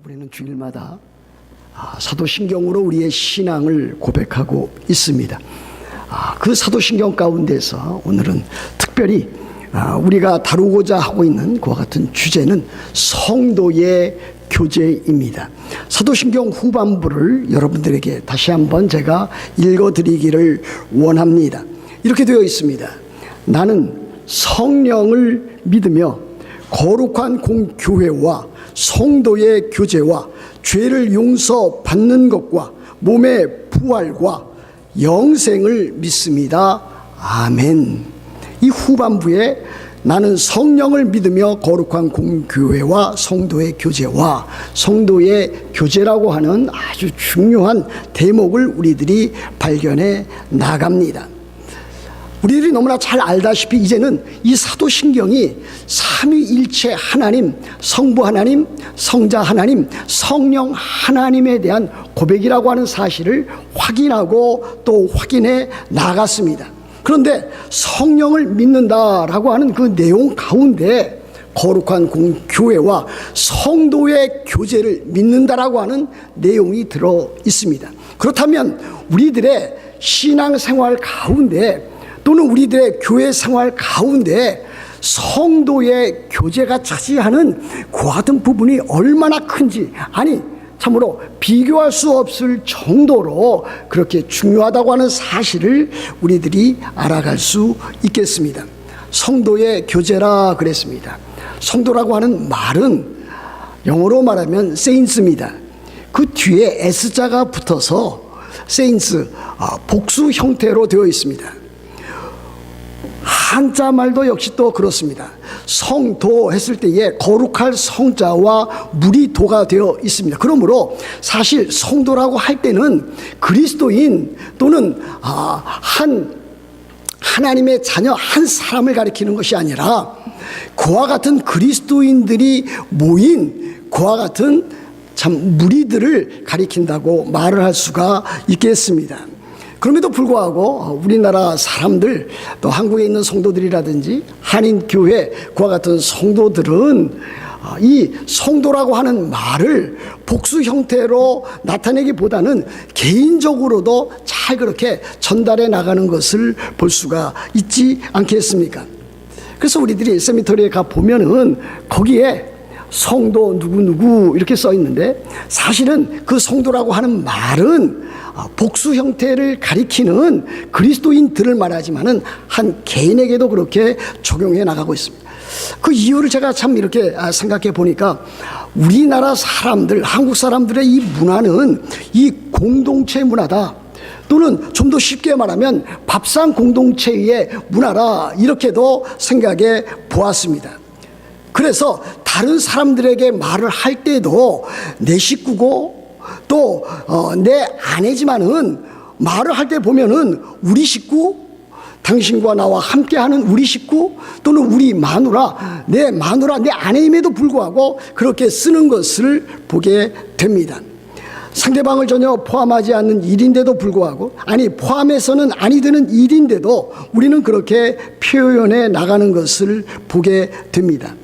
우리는 주일마다 사도신경으로 우리의 신앙을 고백하고 있습니다. 그 사도신경 가운데서 오늘은 특별히 우리가 다루고자 하고 있는 그와 같은 주제는 성도의 교제입니다. 사도신경 후반부를 여러분들에게 다시 한번 제가 읽어드리기를 원합니다. 이렇게 되어 있습니다. 나는 성령을 믿으며 거룩한 공교회와 성도의 교제와 죄를 용서받는 것과 몸의 부활과 영생을 믿습니다. 아멘. 이 후반부에 나는 성령을 믿으며 거룩한 공교회와 성도의 교제와 성도의 교제라고 하는 아주 중요한 대목을 우리들이 발견해 나갑니다. 우리들이 너무나 잘 알다시피 이제는 이 사도신경이 삼위일체 하나님, 성부 하나님, 성자 하나님, 성령 하나님에 대한 고백이라고 하는 사실을 확인하고 또 확인해 나갔습니다. 그런데 성령을 믿는다라고 하는 그 내용 가운데 거룩한 공교회와 성도의 교제를 믿는다라고 하는 내용이 들어 있습니다. 그렇다면 우리들의 신앙생활 가운데 또는 우리들의 교회 생활 가운데 성도의 교제가 차지하는 그와 같은 부분이 얼마나 큰지, 아니 참으로 비교할 수 없을 정도로 그렇게 중요하다고 하는 사실을 우리들이 알아갈 수 있겠습니다. 성도의 교제라 그랬습니다. 성도라고 하는 말은 영어로 말하면 saints입니다. 그 뒤에 s자가 붙어서 saints, 복수 형태로 되어 있습니다. 한자 말도 역시 또 그렇습니다. 성도 했을 때에 거룩할 성자와 물이 도가 되어 있습니다. 그러므로 사실 성도라고 할 때는 그리스도인 또는 하나님의 자녀 한 사람을 가리키는 것이 아니라 그와 같은 그리스도인들이 모인 그와 같은 참 무리들을 가리킨다고 말을 할 수가 있겠습니다. 그럼에도 불구하고 우리나라 사람들 또 한국에 있는 성도들이라든지 한인교회 그와 같은 성도들은 이 성도라고 하는 말을 복수 형태로 나타내기보다는 개인적으로도 잘 그렇게 전달해 나가는 것을 볼 수가 있지 않겠습니까? 그래서 우리들이 세미터리에 가 보면은 거기에 성도 누구누구 이렇게 써 있는데 사실은 그 성도라고 하는 말은 복수 형태를 가리키는 그리스도인들을 말하지만은 한 개인에게도 그렇게 적용해 나가고 있습니다. 그 이유를 제가 참 이렇게 생각해 보니까 우리나라 사람들, 한국 사람들의 이 문화는 이 공동체 문화다. 또는 좀 더 쉽게 말하면 밥상 공동체의 문화라 이렇게도 생각해 보았습니다. 그래서 다른 사람들에게 말을 할 때도 내 식구고 또 내 아내지만은 말을 할 때 보면은 우리 식구, 당신과 나와 함께하는 우리 식구 또는 우리 마누라, 내 아내임에도 불구하고 그렇게 쓰는 것을 보게 됩니다. 상대방을 전혀 포함하지 않는 일인데도 불구하고, 아니 포함해서는 아니 되는 일인데도 우리는 그렇게 표현해 나가는 것을 보게 됩니다.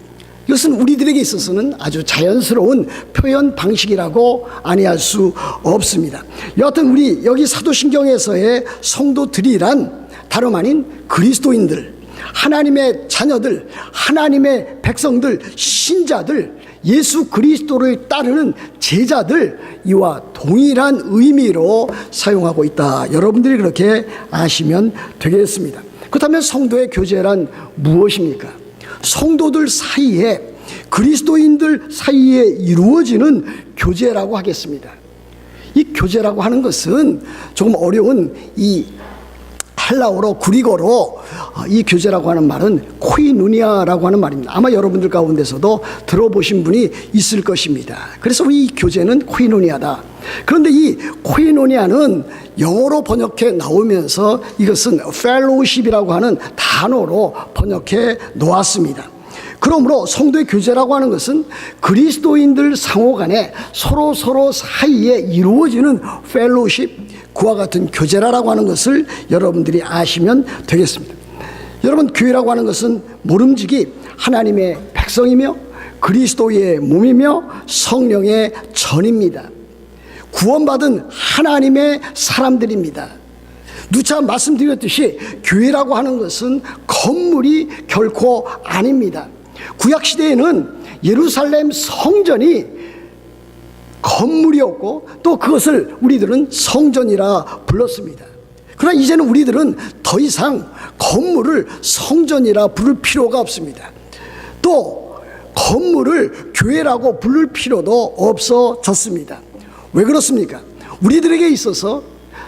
이것은 우리들에게 있어서는 아주 자연스러운 표현 방식이라고 아니할 수 없습니다. 여하튼 우리 여기 사도신경에서의 성도들이란 다름 아닌 그리스도인들, 하나님의 자녀들, 하나님의 백성들, 신자들, 예수 그리스도를 따르는 제자들, 이와 동일한 의미로 사용하고 있다. 여러분들이 그렇게 아시면 되겠습니다. 그렇다면 성도의 교제란 무엇입니까? 성도들 사이에, 그리스도인들 사이에 이루어지는 교제라고 하겠습니다. 이 교제라고 하는 것은 조금 어려운 이 헬라어로 그리거로 이 교제라고 하는 말은 코이누니아라고 하는 말입니다. 아마 여러분들 가운데서도 들어보신 분이 있을 것입니다. 그래서 우리 이 교제는 코이누니아다. 그런데 이 코이누니아는 영어로 번역해 나오면서 이것은 fellowship이라고 하는 단어로 번역해 놓았습니다. 그러므로 성도의 교제라고 하는 것은 그리스도인들 상호 간에 서로 사이에 이루어지는 펠로십, 그와 같은 교제라고 하는 것을 여러분들이 아시면 되겠습니다. 여러분, 교회라고 하는 것은 모름지기 하나님의 백성이며 그리스도의 몸이며 성령의 전입니다. 구원받은 하나님의 사람들입니다. 누차 말씀드렸듯이 교회라고 하는 것은 건물이 결코 아닙니다. 구약시대에는 예루살렘 성전이 건물이었고 또 그것을 우리들은 성전이라 불렀습니다. 그러나 이제는 우리들은 더 이상 건물을 성전이라 부를 필요가 없습니다. 또 건물을 교회라고 부를 필요도 없어졌습니다. 왜 그렇습니까? 우리들에게 있어서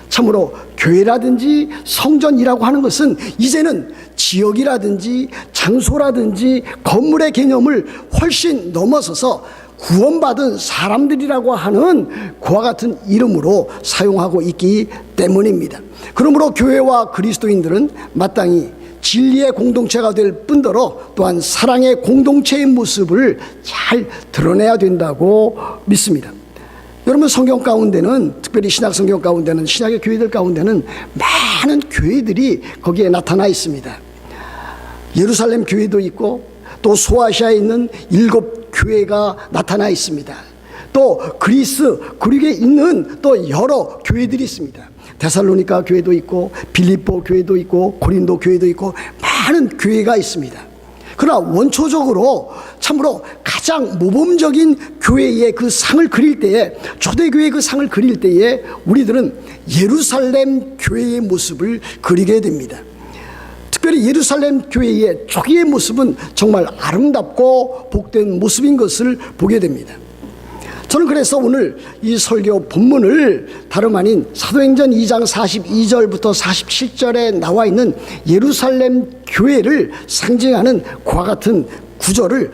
참으로 교회라든지 성전이라고 하는 것은 이제는 지역이라든지 장소라든지 건물의 개념을 훨씬 넘어서서 구원받은 사람들이라고 하는 그와 같은 이름으로 사용하고 있기 때문입니다. 그러므로 교회와 그리스도인들은 마땅히 진리의 공동체가 될 뿐더러 또한 사랑의 공동체의 모습을 잘 드러내야 된다고 믿습니다. 여러분, 성경 가운데는, 특별히 신약 성경 가운데는, 신약의 교회들 가운데는 많은 교회들이 거기에 나타나 있습니다. 예루살렘 교회도 있고 또 소아시아에 있는 7교회가 나타나 있습니다. 또 그리스 그리스에 있는 또 여러 교회들이 있습니다. 데살로니가 교회도 있고 빌립보 교회도 있고 고린도 교회도 있고 많은 교회가 있습니다. 그러나 원초적으로 참으로 가장 모범적인 교회의 그 상을 그릴 때에, 초대교회의 그 상을 그릴 때에 우리들은 예루살렘 교회의 모습을 그리게 됩니다. 특별히 예루살렘 교회의 초기의 모습은 정말 아름답고 복된 모습인 것을 보게 됩니다. 저는 그래서 오늘 이 설교 본문을 다름 아닌 사도행전 2장 42절부터 47절에 나와 있는 예루살렘 교회를 상징하는 그와 같은 구절을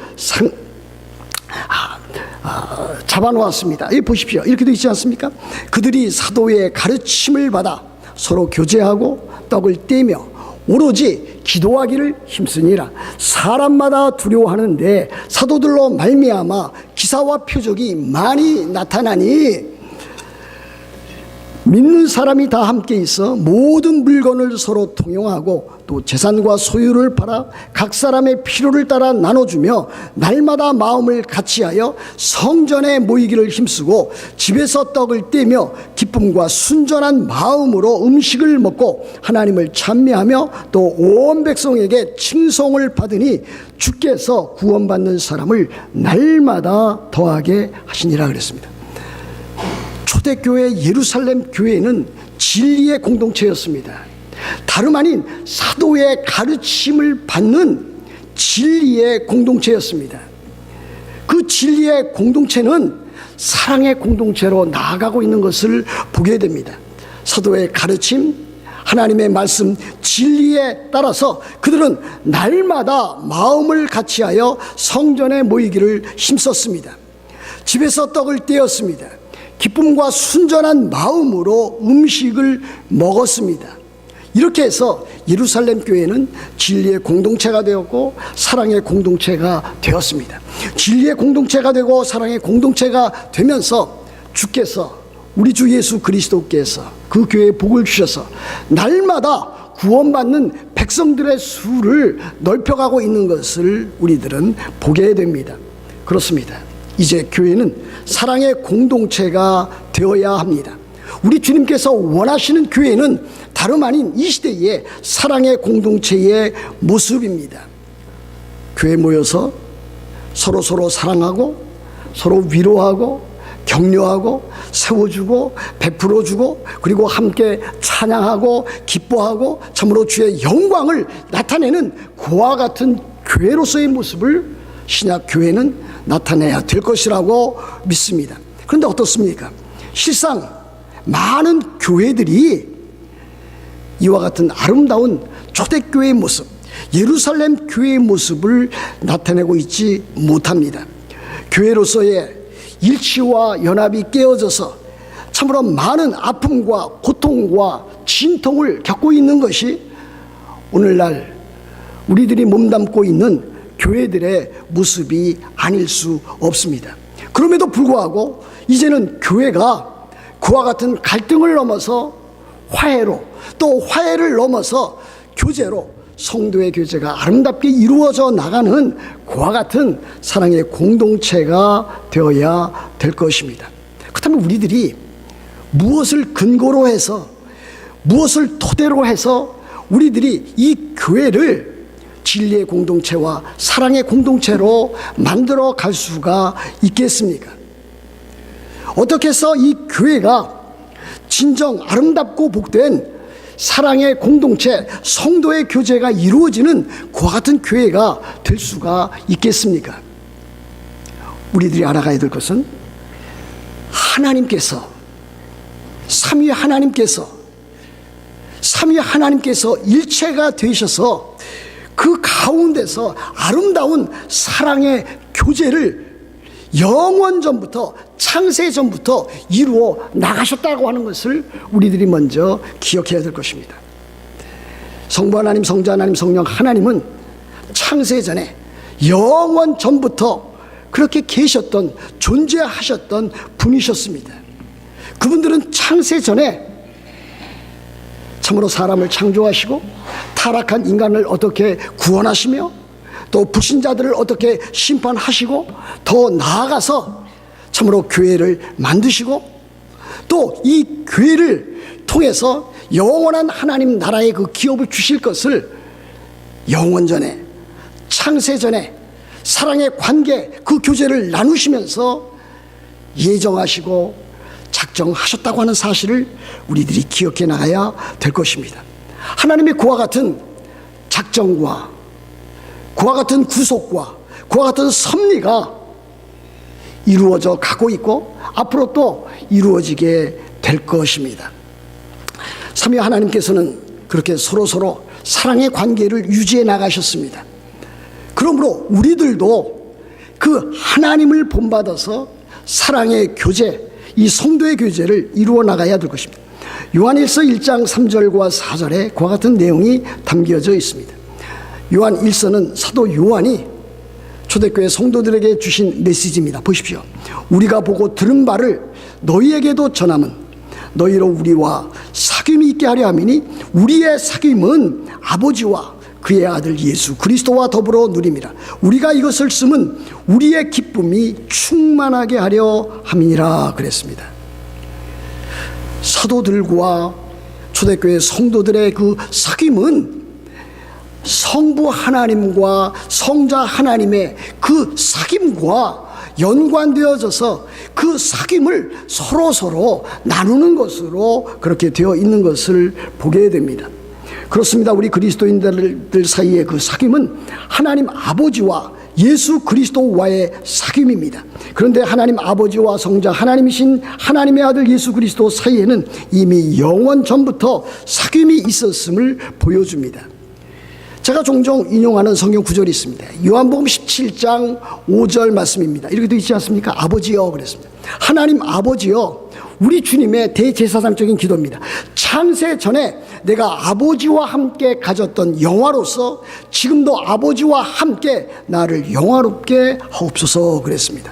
잡아놓았습니다. 여기 보십시오. 이렇게 되어 있지 않습니까? 그들이 사도의 가르침을 받아 서로 교제하고 떡을 떼며 오로지 기도하기를 힘쓰니라. 사람마다 두려워하는데 사도들로 말미암아 기사와 표적이 많이 나타나니 믿는 사람이 다 함께 있어 모든 물건을 서로 통용하고 또 재산과 소유를 팔아 각 사람의 필요를 따라 나눠주며 날마다 마음을 같이하여 성전에 모이기를 힘쓰고 집에서 떡을 떼며 기쁨과 순전한 마음으로 음식을 먹고 하나님을 찬미하며 또 온 백성에게 칭송을 받으니 주께서 구원받는 사람을 날마다 더하게 하시니라 그랬습니다. 초대교회 예루살렘 교회는 진리의 공동체였습니다. 다름 아닌 사도의 가르침을 받는 진리의 공동체였습니다. 그 진리의 공동체는 사랑의 공동체로 나아가고 있는 것을 보게 됩니다. 사도의 가르침, 하나님의 말씀, 진리에 따라서 그들은 날마다 마음을 같이하여 성전에 모이기를 힘썼습니다. 집에서 떡을 떼었습니다. 기쁨과 순전한 마음으로 음식을 먹었습니다. 이렇게 해서 예루살렘 교회는 진리의 공동체가 되었고 사랑의 공동체가 되었습니다. 진리의 공동체가 되고 사랑의 공동체가 되면서 주께서, 우리 주 예수 그리스도께서 그 교회에 복을 주셔서 날마다 구원받는 백성들의 수를 넓혀가고 있는 것을 우리들은 보게 됩니다. 그렇습니다. 이제 교회는 사랑의 공동체가 되어야 합니다. 우리 주님께서 원하시는 교회는 다름 아닌 이 시대의 사랑의 공동체의 모습입니다. 교회 모여서 서로 사랑하고 서로 위로하고 격려하고 세워주고 베풀어주고 그리고 함께 찬양하고 기뻐하고 참으로 주의 영광을 나타내는 그와 같은 교회로서의 모습을 신약 교회는 나타내야 될 것이라고 믿습니다. 그런데 어떻습니까? 실상 많은 교회들이 이와 같은 아름다운 초대교회의 모습, 예루살렘 교회의 모습을 나타내고 있지 못합니다. 교회로서의 일치와 연합이 깨어져서 참으로 많은 아픔과 고통과 진통을 겪고 있는 것이 오늘날 우리들이 몸담고 있는 교회들의 모습이 아닐 수 없습니다. 그럼에도 불구하고 이제는 교회가 그와 같은 갈등을 넘어서 화해로, 또 화해를 넘어서 교제로 성도의 교제가 아름답게 이루어져 나가는 그와 같은 사랑의 공동체가 되어야 될 것입니다. 그렇다면 우리들이 무엇을 근거로 해서, 무엇을 토대로 해서 우리들이 이 교회를 진리의 공동체와 사랑의 공동체로 만들어 갈 수가 있겠습니까? 어떻게 해서 이 교회가 진정 아름답고 복된 사랑의 공동체, 성도의 교제가 이루어지는 그와 같은 교회가 될 수가 있겠습니까? 우리들이 알아가야 될 것은 하나님께서, 삼위 하나님께서 일체가 되셔서 그 가운데서 아름다운 사랑의 교제를 영원전부터, 창세전부터 이루어 나가셨다고 하는 것을 우리들이 먼저 기억해야 될 것입니다. 성부 하나님, 성자 하나님, 성령 하나님은 창세전에 영원전부터 그렇게 계셨던, 존재하셨던 분이셨습니다. 그분들은 창세전에 참으로 사람을 창조하시고 타락한 인간을 어떻게 구원하시며 또 불신자들을 어떻게 심판하시고 더 나아가서 참으로 교회를 만드시고 또 이 교회를 통해서 영원한 하나님 나라의 그 기업을 주실 것을 영원전에, 창세전에 사랑의 관계, 그 교제를 나누시면서 예정하시고 작정하셨다고 하는 사실을 우리들이 기억해 나가야 될 것입니다. 하나님의 그와 같은 작정과 그와 같은 구속과 그와 같은 섭리가 이루어져 가고 있고 앞으로 또 이루어지게 될 것입니다. 삼위 하나님께서는 그렇게 서로서로 사랑의 관계를 유지해 나가셨습니다. 그러므로 우리들도 그 하나님을 본받아서 사랑의 교제, 이 성도의 교제를 이루어 나가야 될 것입니다. 요한일서 1장 3절과 4절에 그와 같은 내용이 담겨져 있습니다. 요한 1서는 사도 요한이 초대교회 성도들에게 주신 메시지입니다. 보십시오. 우리가 보고 들은 바를 너희에게도 전함은 너희로 우리와 사귐이 있게 하려 함이니 우리의 사귐은 아버지와 그의 아들 예수 그리스도와 더불어 누림이라. 우리가 이것을 쓰면 우리의 기쁨이 충만하게 하려 함이니라 그랬습니다. 사도들과 초대교회 성도들의 그 사귐은 성부 하나님과 성자 하나님의 그 사귐과 연관되어져서 그 사귐을 서로서로 나누는 것으로 그렇게 되어 있는 것을 보게 됩니다. 그렇습니다. 우리 그리스도인들 사이의 그 사귐은 하나님 아버지와 예수 그리스도와의 사귐입니다. 그런데 하나님 아버지와 성자 하나님이신 하나님의 아들 예수 그리스도 사이에는 이미 영원 전부터 사귐이 있었음을 보여줍니다. 제가 종종 인용하는 성경 구절이 있습니다. 요한복음 17장 5절 말씀입니다. 이렇게 되어 있지 않습니까? 아버지여 그랬습니다. 하나님 아버지여, 우리 주님의 대제사장적인 기도입니다. 창세 전에 내가 아버지와 함께 가졌던 영화로서 지금도 아버지와 함께 나를 영화롭게 하옵소서 그랬습니다.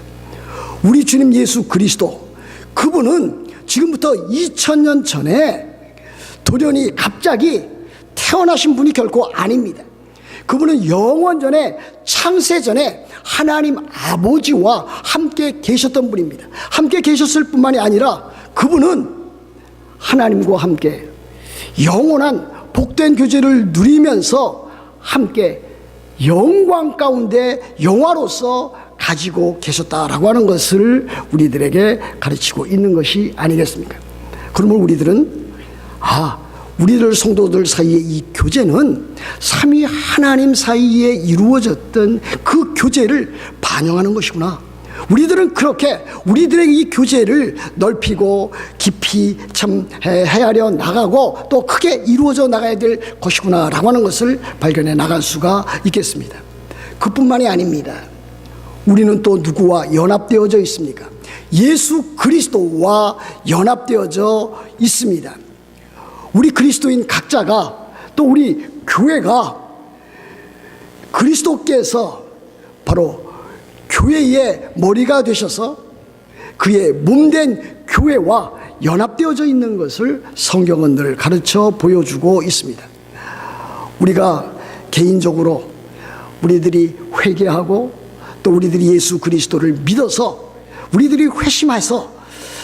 우리 주님 예수 그리스도, 그분은 지금부터 2000년 전에 돌연히 갑자기 태어나신 분이 결코 아닙니다. 그분은 영원 전에, 창세 전에 하나님 아버지와 함께 계셨던 분입니다. 함께 계셨을 뿐만이 아니라 그분은 하나님과 함께 영원한 복된 교제를 누리면서 함께 영광 가운데 영화로서 가지고 계셨다라고 하는 것을 우리들에게 가르치고 있는 것이 아니겠습니까? 그러면 우리들은 우리들 성도들 사이의 이 교제는 삼위 하나님 사이에 이루어졌던 그 교제를 반영하는 것이구나. 우리들은 그렇게 우리들의 이 교제를 넓히고 깊이 참 헤아려 나가고 또 크게 이루어져 나가야 될 것이구나 라고 하는 것을 발견해 나갈 수가 있겠습니다. 그뿐만이 아닙니다. 우리는 또 누구와 연합되어져 있습니까? 예수 그리스도와 연합되어져 있습니다. 우리 그리스도인 각자가, 또 우리 교회가 그리스도께서 바로 교회의 머리가 되셔서 그의 몸된 교회와 연합되어져 있는 것을 성경은 늘 가르쳐 보여주고 있습니다. 우리가 개인적으로 우리들이 회개하고 또 우리들이 예수 그리스도를 믿어서 우리들이 회심해서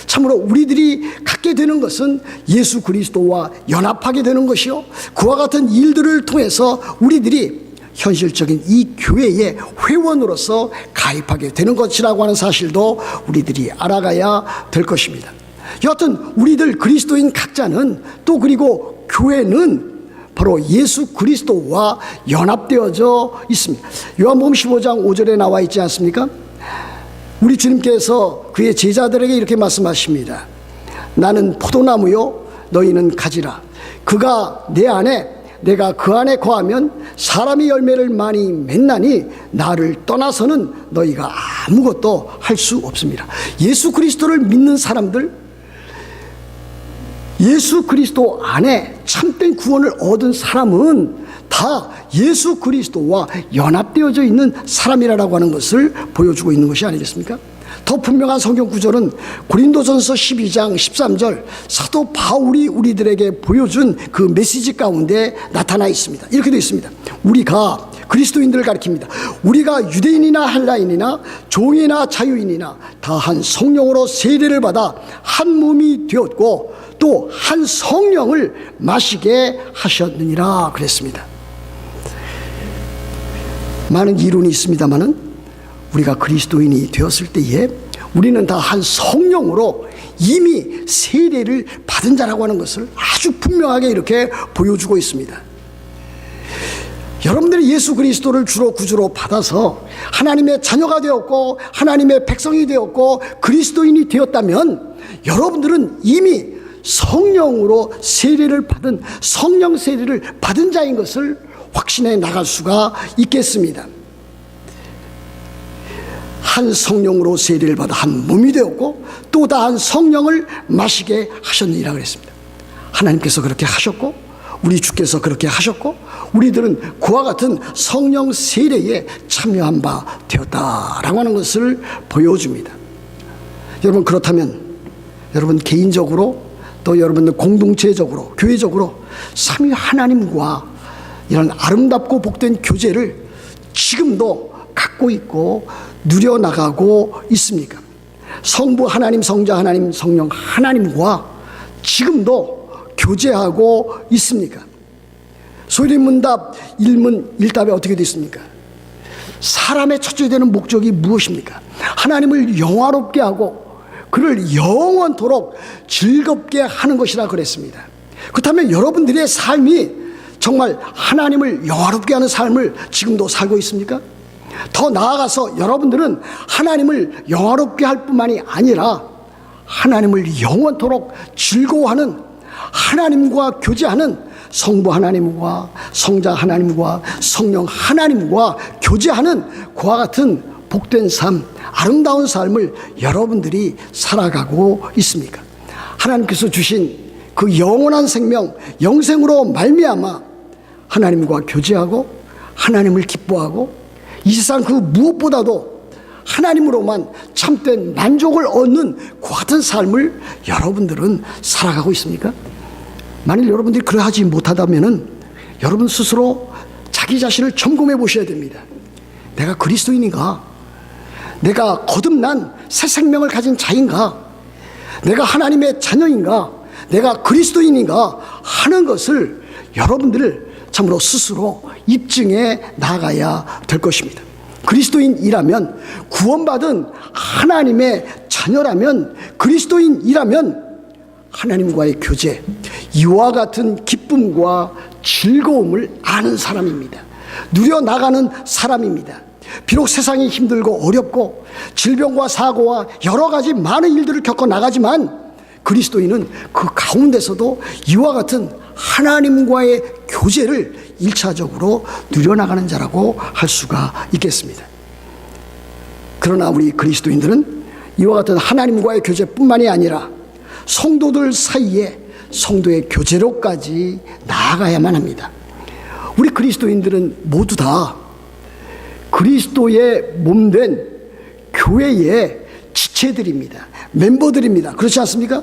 참으로 우리들이 갖게 되는 것은 예수 그리스도와 연합하게 되는 것이요, 그와 같은 일들을 통해서 우리들이 현실적인 이 교회의 회원으로서 가입하게 되는 것이라고 하는 사실도 우리들이 알아가야 될 것입니다. 여하튼 우리들 그리스도인 각자는 또 그리고 교회는 바로 예수 그리스도와 연합되어져 있습니다. 요한복음 15장 5절에 나와 있지 않습니까? 우리 주님께서 그의 제자들에게 이렇게 말씀하십니다. 나는 포도나무요 너희는 가지라. 그가 내 안에 내가 그 안에 거하면 사람이 열매를 많이 맺나니 나를 떠나서는 너희가 아무것도 할 수 없습니다. 예수 그리스도를 믿는 사람들, 예수 그리스도 안에 참된 구원을 얻은 사람은 다 예수 그리스도와 연합되어져 있는 사람이라고 하는 것을 보여주고 있는 것이 아니겠습니까? 더 분명한 성경 구절은 고린도전서 12장 13절 사도 바울이 우리들에게 보여준 그 메시지 가운데 나타나 있습니다. 이렇게 되어 있습니다. 우리가 그리스도인들을 가리킵니다. 우리가 유대인이나 헬라인이나 종이나 자유인이나 다 한 성령으로 세례를 받아 한 몸이 되었고 또 한 성령을 마시게 하셨느니라 그랬습니다. 많은 이론이 있습니다마는 우리가 그리스도인이 되었을 때에 우리는 다 한 성령으로 이미 세례를 받은 자라고 하는 것을 아주 분명하게 이렇게 보여주고 있습니다. 여러분들이 예수 그리스도를 주로 구주로 받아서 하나님의 자녀가 되었고 하나님의 백성이 되었고 그리스도인이 되었다면 여러분들은 이미 성령으로 세례를 받은, 성령 세례를 받은 자인 것을 확신해 나갈 수가 있겠습니다. 한 성령으로 세례를 받아 한 몸이 되었고 또 다한 성령을 마시게 하셨느니라 그랬습니다. 하나님께서 그렇게 하셨고 우리 주께서 그렇게 하셨고 우리들은 그와 같은 성령 세례에 참여한 바 되었다라고 하는 것을 보여줍니다. 여러분, 그렇다면 여러분 개인적으로 또 여러분들 공동체적으로 교회적으로 삼위 하나님과 이런 아름답고 복된 교제를 지금도 갖고 있고 누려나가고 있습니까? 성부 하나님, 성자 하나님, 성령 하나님과 지금도 교제하고 있습니까? 소리문답 일문일답에 어떻게 되어 있습니까? 사람의 첫째 되는 목적이 무엇입니까? 하나님을 영화롭게 하고 그를 영원토록 즐겁게 하는 것이라 그랬습니다. 그렇다면 여러분들의 삶이 정말 하나님을 영화롭게 하는 삶을 지금도 살고 있습니까? 더 나아가서 여러분들은 하나님을 영화롭게 할 뿐만이 아니라 하나님을 영원토록 즐거워하는, 하나님과 교제하는 성부 하나님과 성자 하나님과 성령 하나님과 교제하는 그와 같은 복된 삶, 아름다운 삶을 여러분들이 살아가고 있습니까? 하나님께서 주신 그 영원한 생명, 영생으로 말미암아 하나님과 교제하고 하나님을 기뻐하고 이 세상 그 무엇보다도 하나님으로만 참된 만족을 얻는 그 같은 삶을 여러분들은 살아가고 있습니까? 만일 여러분들이 그러하지 못하다면 여러분 스스로 자기 자신을 점검해 보셔야 됩니다. 내가 그리스도인인가? 내가 거듭난 새 생명을 가진 자인가? 내가 하나님의 자녀인가? 내가 그리스도인인가? 하는 것을 여러분들 참으로 스스로 입증해 나가야 될 것입니다. 그리스도인이라면, 구원받은 하나님의 자녀라면, 그리스도인이라면 하나님과의 교제, 이와 같은 기쁨과 즐거움을 아는 사람입니다. 누려나가는 사람입니다. 비록 세상이 힘들고 어렵고 질병과 사고와 여러 가지 많은 일들을 겪어 나가지만 그리스도인은 그 가운데서도 이와 같은 하나님과의 교제를 1차적으로 누려나가는 자라고 할 수가 있겠습니다. 그러나 우리 그리스도인들은 이와 같은 하나님과의 교제뿐만이 아니라 성도들 사이에 성도의 교제로까지 나아가야만 합니다. 우리 그리스도인들은 모두 다 그리스도의 몸된 교회의 지체들입니다. 멤버들입니다. 그렇지 않습니까?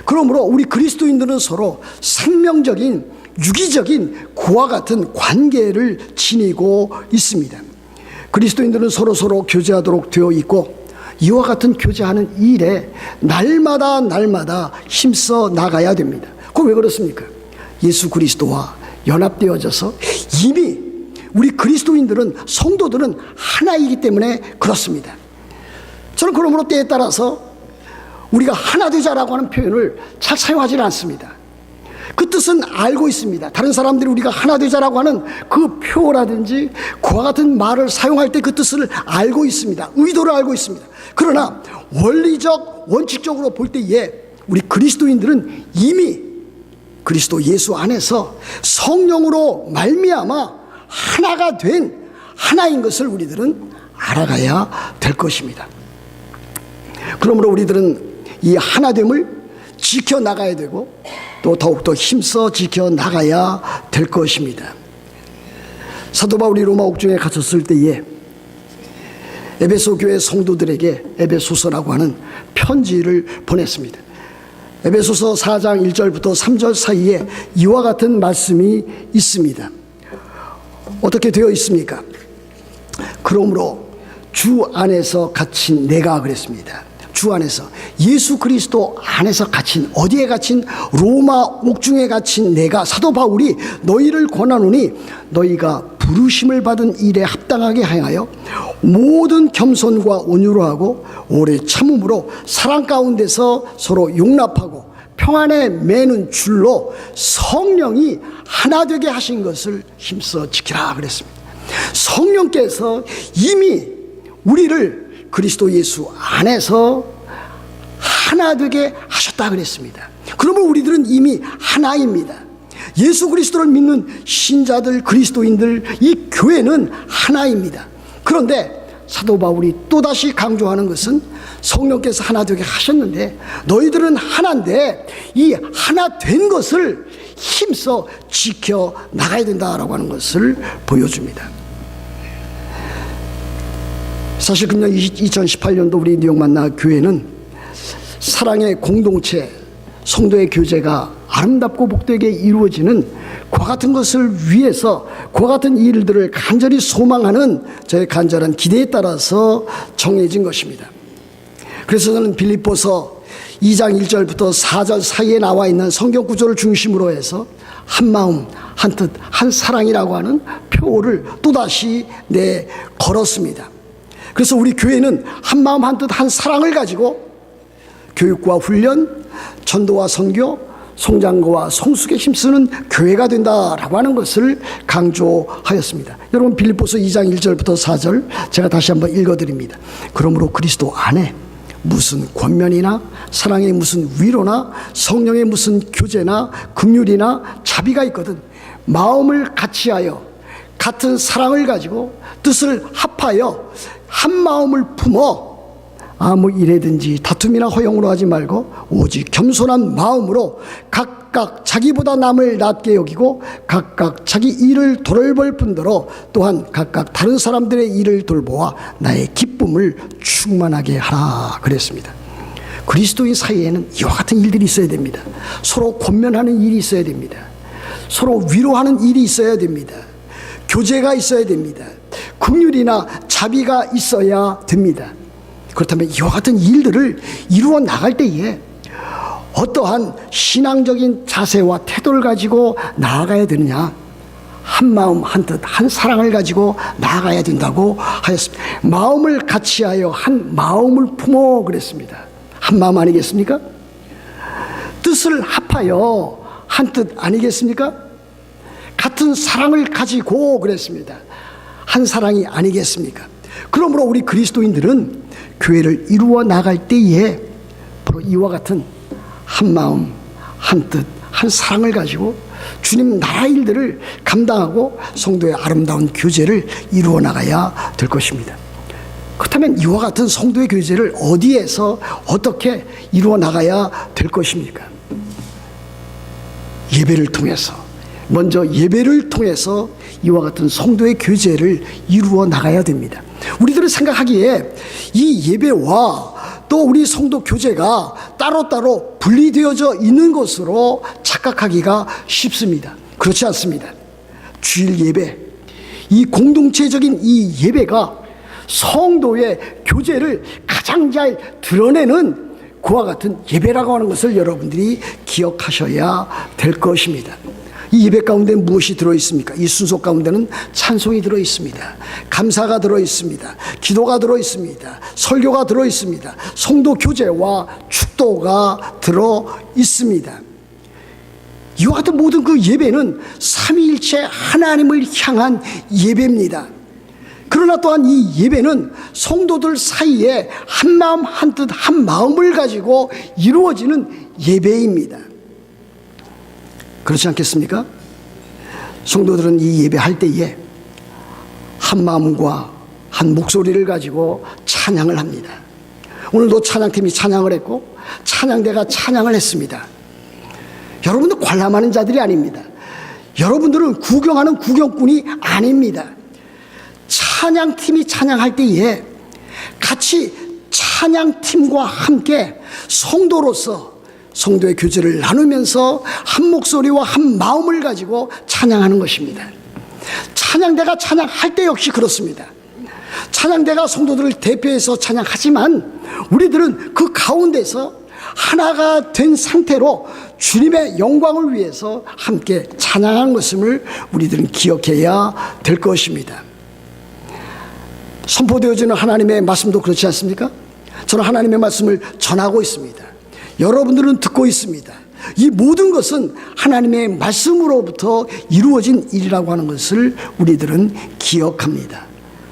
그러므로 우리 그리스도인들은 서로 생명적인 유기적인 그와 같은 관계를 지니고 있습니다. 그리스도인들은 서로 교제하도록 되어 있고 이와 같은 교제하는 일에 날마다 힘써 나가야 됩니다. 그거 왜 그렇습니까? 예수 그리스도와 연합되어져서 이미 우리 그리스도인들은, 성도들은 하나이기 때문에 그렇습니다. 저는 그러므로 때에 따라서 우리가 하나 되자라고 하는 표현을 잘 사용하지는 않습니다. 그 뜻은 알고 있습니다. 다른 사람들이 우리가 하나 되자라고 하는 그 표라든지 그와 같은 말을 사용할 때 그 뜻을 알고 있습니다. 의도를 알고 있습니다. 그러나 원리적, 원칙적으로 볼 때에 우리 그리스도인들은 이미 그리스도 예수 안에서 성령으로 말미암아 하나가 된 하나인 것을 우리들은 알아가야 될 것입니다. 그러므로 우리들은 이 하나됨을 지켜나가야 되고 또 더욱더 힘써 지켜나가야 될 것입니다. 사도 바울이 로마 옥중에 갇혔을 때에 에베소 교회 성도들에게 에베소서라고 하는 편지를 보냈습니다. 에베소서 4장 1절부터 3절 사이에 이와 같은 말씀이 있습니다. 어떻게 되어 있습니까? 그러므로 주 안에서 갇힌 내가, 그랬습니다. 주 안에서, 예수 그리스도 안에서 갇힌, 어디에 갇힌? 로마 옥중에 갇힌 내가, 사도 바울이 너희를 권하노니 너희가 부르심을 받은 일에 합당하게 행하여 모든 겸손과 온유로 하고 오래 참음으로 사랑 가운데서 서로 용납하고 평안에 매는 줄로 성령이 하나 되게 하신 것을 힘써 지키라 그랬습니다. 성령께서 이미 우리를 그리스도 예수 안에서 하나 되게 하셨다 그랬습니다. 그러면 우리들은 이미 하나입니다. 예수 그리스도를 믿는 신자들, 그리스도인들, 이 교회는 하나입니다. 그런데 사도 바울이 또다시 강조하는 것은 성령께서 하나 되게 하셨는데 너희들은 하나인데 이 하나 된 것을 힘써 지켜 나가야 된다라고 하는 것을 보여줍니다. 사실 금년 2018년도 우리 뉴욕 만나 교회는 사랑의 공동체, 성도의 교제가 아름답고 복되게 이루어지는 그와 같은 것을 위해서 그와 같은 일들을 간절히 소망하는 저의 간절한 기대에 따라서 정해진 것입니다. 그래서 저는 빌립보서 2장 1절부터 4절 사이에 나와 있는 성경 구절을 중심으로 해서 한 마음, 한 뜻, 한 사랑이라고 하는 표를 또다시 걸었습니다. 그래서 우리 교회는 한 마음, 한 뜻, 한 사랑을 가지고 교육과 훈련, 전도와 선교, 성장과 성숙에 힘쓰는 교회가 된다라고 하는 것을 강조하였습니다. 여러분 빌립보서 2장 1절부터 4절 제가 다시 한번 읽어드립니다. 그러므로 그리스도 안에 무슨 권면이나 사랑의 무슨 위로나 성령의 무슨 교제나 긍휼이나 자비가 있거든 마음을 같이하여 같은 사랑을 가지고 뜻을 합하여 한 마음을 품어 아무 일에든지 다툼이나 허용으로 하지 말고 오직 겸손한 마음으로 각각 자기보다 남을 낮게 여기고 각각 자기 일을 돌볼 뿐더러 또한 각각 다른 사람들의 일을 돌보아 나의 기쁨을 충만하게 하라 그랬습니다. 그리스도인 사이에는 이와 같은 일들이 있어야 됩니다. 서로 권면하는 일이 있어야 됩니다. 서로 위로하는 일이 있어야 됩니다. 교제가 있어야 됩니다. 긍휼이나 자비가 있어야 됩니다. 그렇다면 이와 같은 일들을 이루어 나갈 때에 어떠한 신앙적인 자세와 태도를 가지고 나아가야 되느냐? 한 마음, 한 뜻, 한 사랑을 가지고 나아가야 된다고 하였습니다. 마음을 같이하여 한 마음을 품어 그랬습니다. 한 마음 아니겠습니까? 뜻을 합하여 한 뜻 아니겠습니까? 같은 사랑을 가지고 그랬습니다. 한 사랑이 아니겠습니까? 그러므로 우리 그리스도인들은 교회를 이루어 나갈 때에 바로 이와 같은 한 마음, 한 뜻, 한 사랑을 가지고 주님 나라 일들을 감당하고 성도의 아름다운 교제를 이루어 나가야 될 것입니다. 그렇다면 이와 같은 성도의 교제를 어디에서 어떻게 이루어 나가야 될 것입니까? 예배를 통해서, 먼저 예배를 통해서 이와 같은 성도의 교제를 이루어 나가야 됩니다. 우리들은 생각하기에 이 예배와 또 우리 성도 교제가 따로따로 분리되어져 있는 것으로 착각하기가 쉽습니다. 그렇지 않습니다. 주일 예배, 이 공동체적인 이 예배가 성도의 교제를 가장 잘 드러내는 그와 같은 예배라고 하는 것을 여러분들이 기억하셔야 될 것입니다. 이 예배 가운데 무엇이 들어있습니까? 이 순서 가운데는 찬송이 들어있습니다. 감사가 들어있습니다. 기도가 들어있습니다. 설교가 들어있습니다. 성도 교제와 축도가 들어있습니다. 이와 같은 모든 그 예배는 삼위일체 하나님을 향한 예배입니다. 그러나 또한 이 예배는 성도들 사이에 한 마음 한 뜻 한 마음을 가지고 이루어지는 예배입니다. 그렇지 않겠습니까? 성도들은 이 예배할 때에 한 마음과 한 목소리를 가지고 찬양을 합니다. 오늘도 찬양팀이 찬양을 했고 찬양대가 찬양을 했습니다. 여러분들 관람하는 자들이 아닙니다. 여러분들은 구경하는 구경꾼이 아닙니다. 찬양팀이 찬양할 때에 같이 찬양팀과 함께 성도로서 성도의 교제를 나누면서 한 목소리와 한 마음을 가지고 찬양하는 것입니다. 찬양대가 찬양할 때 역시 그렇습니다. 찬양대가 성도들을 대표해서 찬양하지만 우리들은 그 가운데서 하나가 된 상태로 주님의 영광을 위해서 함께 찬양하는 것임을 우리들은 기억해야 될 것입니다. 선포되어지는 하나님의 말씀도 그렇지 않습니까? 저는 하나님의 말씀을 전하고 있습니다. 여러분들은 듣고 있습니다. 이 모든 것은 하나님의 말씀으로부터 이루어진 일이라고 하는 것을 우리들은 기억합니다.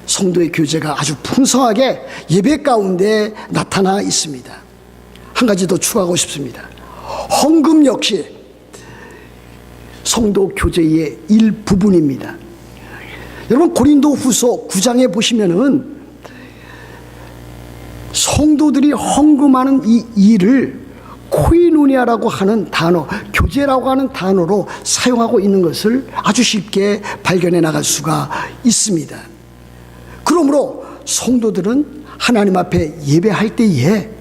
성도의 교제가 아주 풍성하게 예배 가운데 나타나 있습니다. 한 가지 더 추가하고 싶습니다. 헌금 역시 성도 교제의 일부분입니다. 여러분 고린도 후서 9장에 보시면은 성도들이 헌금하는 이 일을 코이노니아라고 하는 단어, 교제라고 하는 단어로 사용하고 있는 것을 아주 쉽게 발견해 나갈 수가 있습니다. 그러므로 성도들은 하나님 앞에 예배할 때에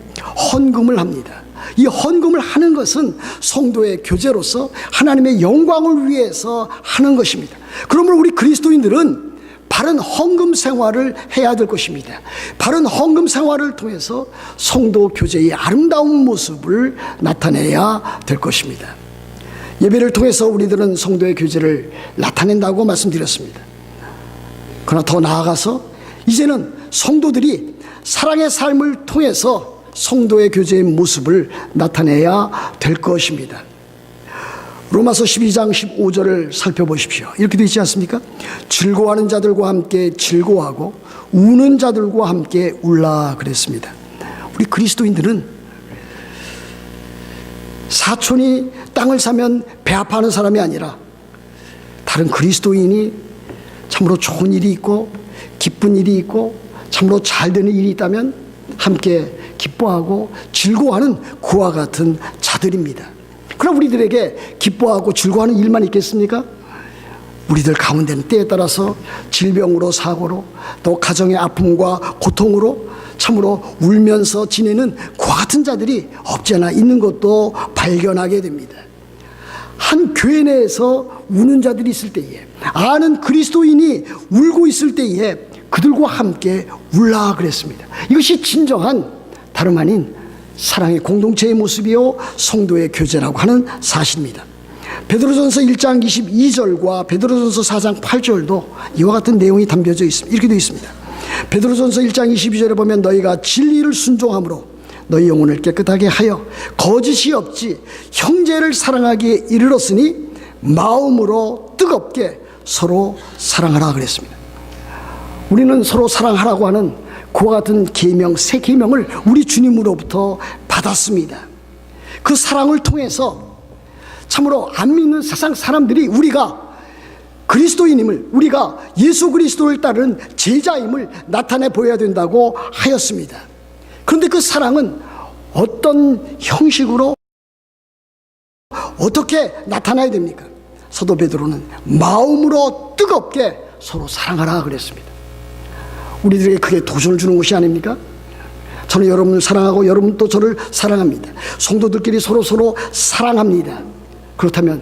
헌금을 합니다. 이 헌금을 하는 것은 성도의 교제로서 하나님의 영광을 위해서 하는 것입니다. 그러므로 우리 그리스도인들은 바른 헌금 생활을 해야 될 것입니다. 바른 헌금 생활을 통해서 성도 교제의 아름다운 모습을 나타내야 될 것입니다. 예배를 통해서 우리들은 성도의 교제를 나타낸다고 말씀드렸습니다. 그러나 더 나아가서 이제는 성도들이 사랑의 삶을 통해서 성도의 교제의 모습을 나타내야 될 것입니다. 로마서 12장 15절을 살펴보십시오. 이렇게 되어 있지 않습니까? 즐거워하는 자들과 함께 즐거워하고 우는 자들과 함께 울라 그랬습니다. 우리 그리스도인들은 사촌이 땅을 사면 배 아파하는 사람이 아니라 다른 그리스도인이 참으로 좋은 일이 있고 기쁜 일이 있고 참으로 잘 되는 일이 있다면 함께 기뻐하고 즐거워하는 그와 같은 자들입니다. 그럼 우리들에게 기뻐하고 즐거워하는 일만 있겠습니까? 우리들 가운데는 때에 따라서 질병으로 사고로 또 가정의 아픔과 고통으로 참으로 울면서 지내는 그와 같은 자들이 없지 않아 있는 것도 발견하게 됩니다. 한 교회 내에서 우는 자들이 있을 때에 아는 그리스도인이 울고 있을 때에 그들과 함께 울라 그랬습니다. 이것이 진정한 다름 아닌 사랑의 공동체의 모습이요 성도의 교제라고 하는 사실입니다. 베드로전서 1장 22절과 베드로전서 4장 8절도 이와 같은 내용이 담겨져 있습니다. 이렇게 되어 있습니다. 베드로전서 1장 22절에 보면 너희가 진리를 순종함으로 너희 영혼을 깨끗하게 하여 거짓이 없지 형제를 사랑하기에 이르렀으니 마음으로 뜨겁게 서로 사랑하라 그랬습니다. 우리는 서로 사랑하라고 하는 그와 같은 계명, 새 계명을 우리 주님으로부터 받았습니다. 그 사랑을 통해서 참으로 안 믿는 세상 사람들이 우리가 그리스도인임을, 우리가 예수 그리스도를 따르는 제자임을 나타내 보여야 된다고 하였습니다. 그런데 그 사랑은 어떤 형식으로 어떻게 나타나야 됩니까? 사도 베드로는 마음으로 뜨겁게 서로 사랑하라 그랬습니다. 우리들에게 그게 도전을 주는 것이 아닙니까? 저는 여러분을 사랑하고 여러분도 저를 사랑합니다. 성도들끼리 서로 사랑합니다. 그렇다면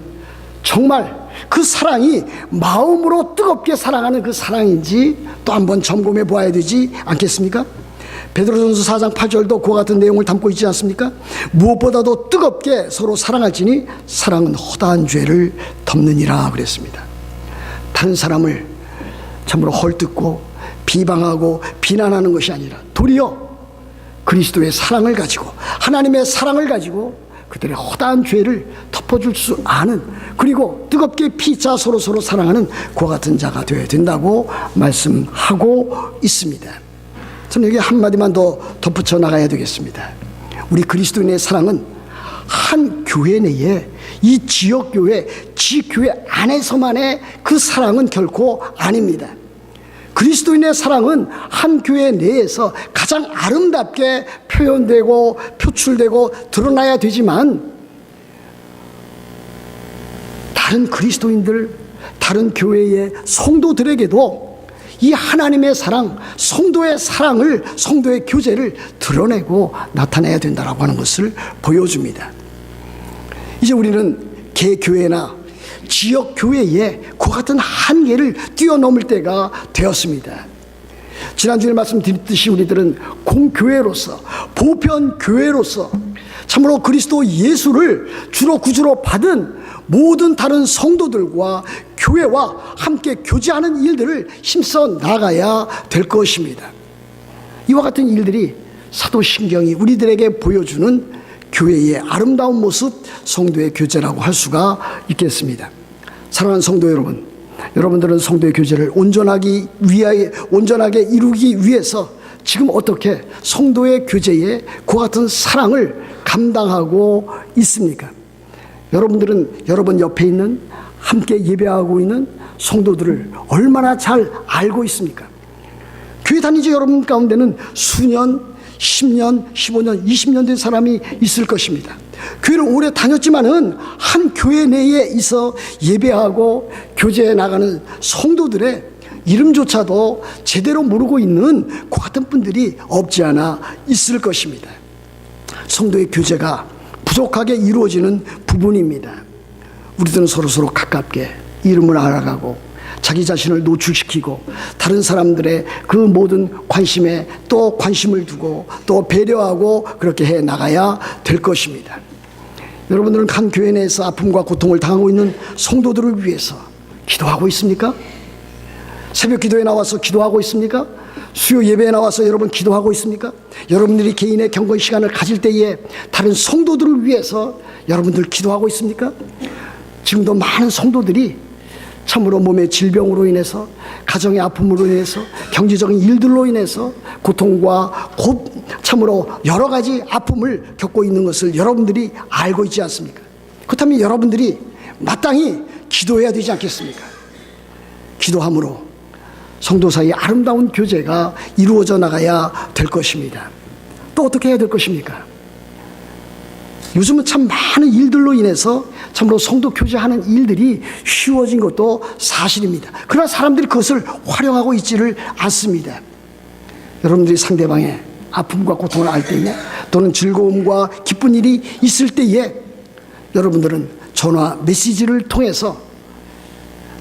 정말 그 사랑이 마음으로 뜨겁게 사랑하는 그 사랑인지 또 한번 점검해 보아야 되지 않겠습니까? 베드로전서 4장 8절도 그와 같은 내용을 담고 있지 않습니까? 무엇보다도 뜨겁게 서로 사랑할지니 사랑은 허다한 죄를 덮느니라 그랬습니다. 다른 사람을 참으로 헐뜯고 비방하고 비난하는 것이 아니라 도리어 그리스도의 사랑을 가지고 하나님의 사랑을 가지고 그들의 허다한 죄를 덮어줄 수 아는, 그리고 뜨겁게 피차 서로 사랑하는 그와 같은 자가 되어야 된다고 말씀하고 있습니다. 저는 여기 한마디만 더 덧붙여 나가야 되겠습니다. 우리 그리스도인의 사랑은 한 교회 내에, 이 지역교회, 지교회 안에서만의 그 사랑은 결코 아닙니다. 그리스도인의 사랑은 한 교회 내에서 가장 아름답게 표현되고 표출되고 드러나야 되지만, 다른 그리스도인들, 다른 교회의 성도들에게도 이 하나님의 사랑, 성도의 사랑을, 성도의 교제를 드러내고 나타내야 된다라고 하는 것을 보여줍니다. 이제 우리는 개교회나 지역교회에 그와 같은 한계를 뛰어넘을 때가 되었습니다. 지난주에 말씀드렸듯이 우리들은 공교회로서, 보편교회로서 참으로 그리스도 예수를 주로 구주로 받은 모든 다른 성도들과 교회와 함께 교제하는 일들을 힘써 나가야 될 것입니다. 이와 같은 일들이 사도신경이 우리들에게 보여주는 교회의 아름다운 모습, 성도의 교제라고 할 수가 있겠습니다. 사랑하는 성도 여러분, 여러분들은 성도의 교제를 온전하게 이루기 위해서 지금 어떻게 성도의 교제에 그와 같은 사랑을 감당하고 있습니까? 여러분들은 여러분 옆에 있는, 함께 예배하고 있는 성도들을 얼마나 잘 알고 있습니까? 교회 다니지 여러분 가운데는 수년, 10년, 15년, 20년 된 사람이 있을 것입니다. 교회를 오래 다녔지만은 한 교회 내에 있어 예배하고 교제해 나가는 성도들의 이름조차도 제대로 모르고 있는 그 같은 분들이 없지 않아 있을 것입니다. 성도의 교제가 부족하게 이루어지는 부분입니다. 우리들은 서로 가깝게 이름을 알아가고 자기 자신을 노출시키고 다른 사람들의 그 모든 관심에 또 관심을 두고 또 배려하고 그렇게 해 나가야 될 것입니다. 여러분들은 한 교회 내에서 아픔과 고통을 당하고 있는 성도들을 위해서 기도하고 있습니까? 새벽 기도에 나와서 기도하고 있습니까? 수요 예배에 나와서 여러분 기도하고 있습니까? 여러분들이 개인의 경건 시간을 가질 때에 다른 성도들을 위해서 여러분들 기도하고 있습니까? 지금도 많은 성도들이 참으로 몸의 질병으로 인해서, 가정의 아픔으로 인해서, 경제적인 일들로 인해서 고통과 참으로 여러 가지 아픔을 겪고 있는 것을 여러분들이 알고 있지 않습니까? 그렇다면 여러분들이 마땅히 기도해야 되지 않겠습니까? 기도함으로 성도 사이의 아름다운 교제가 이루어져 나가야 될 것입니다. 또 어떻게 해야 될 것입니까? 요즘은 참 많은 일들로 인해서 참으로 성도 교제하는 일들이 쉬워진 것도 사실입니다. 그러나 사람들이 그것을 활용하고 있지를 않습니다. 여러분들이 상대방의 아픔과 고통을 알 때에, 또는 즐거움과 기쁜 일이 있을 때에 여러분들은 전화 메시지를 통해서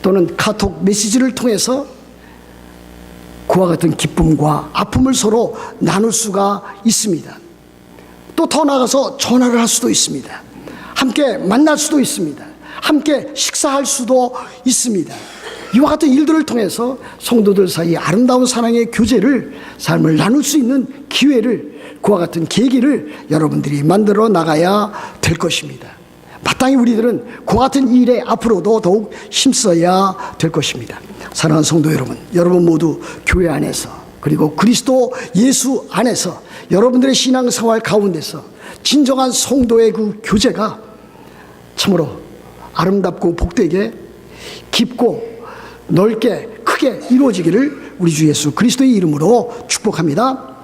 또는 카톡 메시지를 통해서 그와 같은 기쁨과 아픔을 서로 나눌 수가 있습니다. 또 더 나아가서 전화를 할 수도 있습니다. 함께 만날 수도 있습니다. 함께 식사할 수도 있습니다. 이와 같은 일들을 통해서 성도들 사이 아름다운 사랑의 교제를, 삶을 나눌 수 있는 기회를, 그와 같은 계기를 여러분들이 만들어 나가야 될 것입니다. 마땅히 우리들은 그와 같은 일에 앞으로도 더욱 힘써야 될 것입니다. 사랑하는 성도 여러분, 여러분 모두 교회 안에서, 그리고 그리스도 예수 안에서 여러분들의 신앙생활 가운데서 진정한 성도의 그 교제가 참으로 아름답고 복되게 깊고 넓게 크게 이루어지기를 우리 주 예수 그리스도의 이름으로 축복합니다.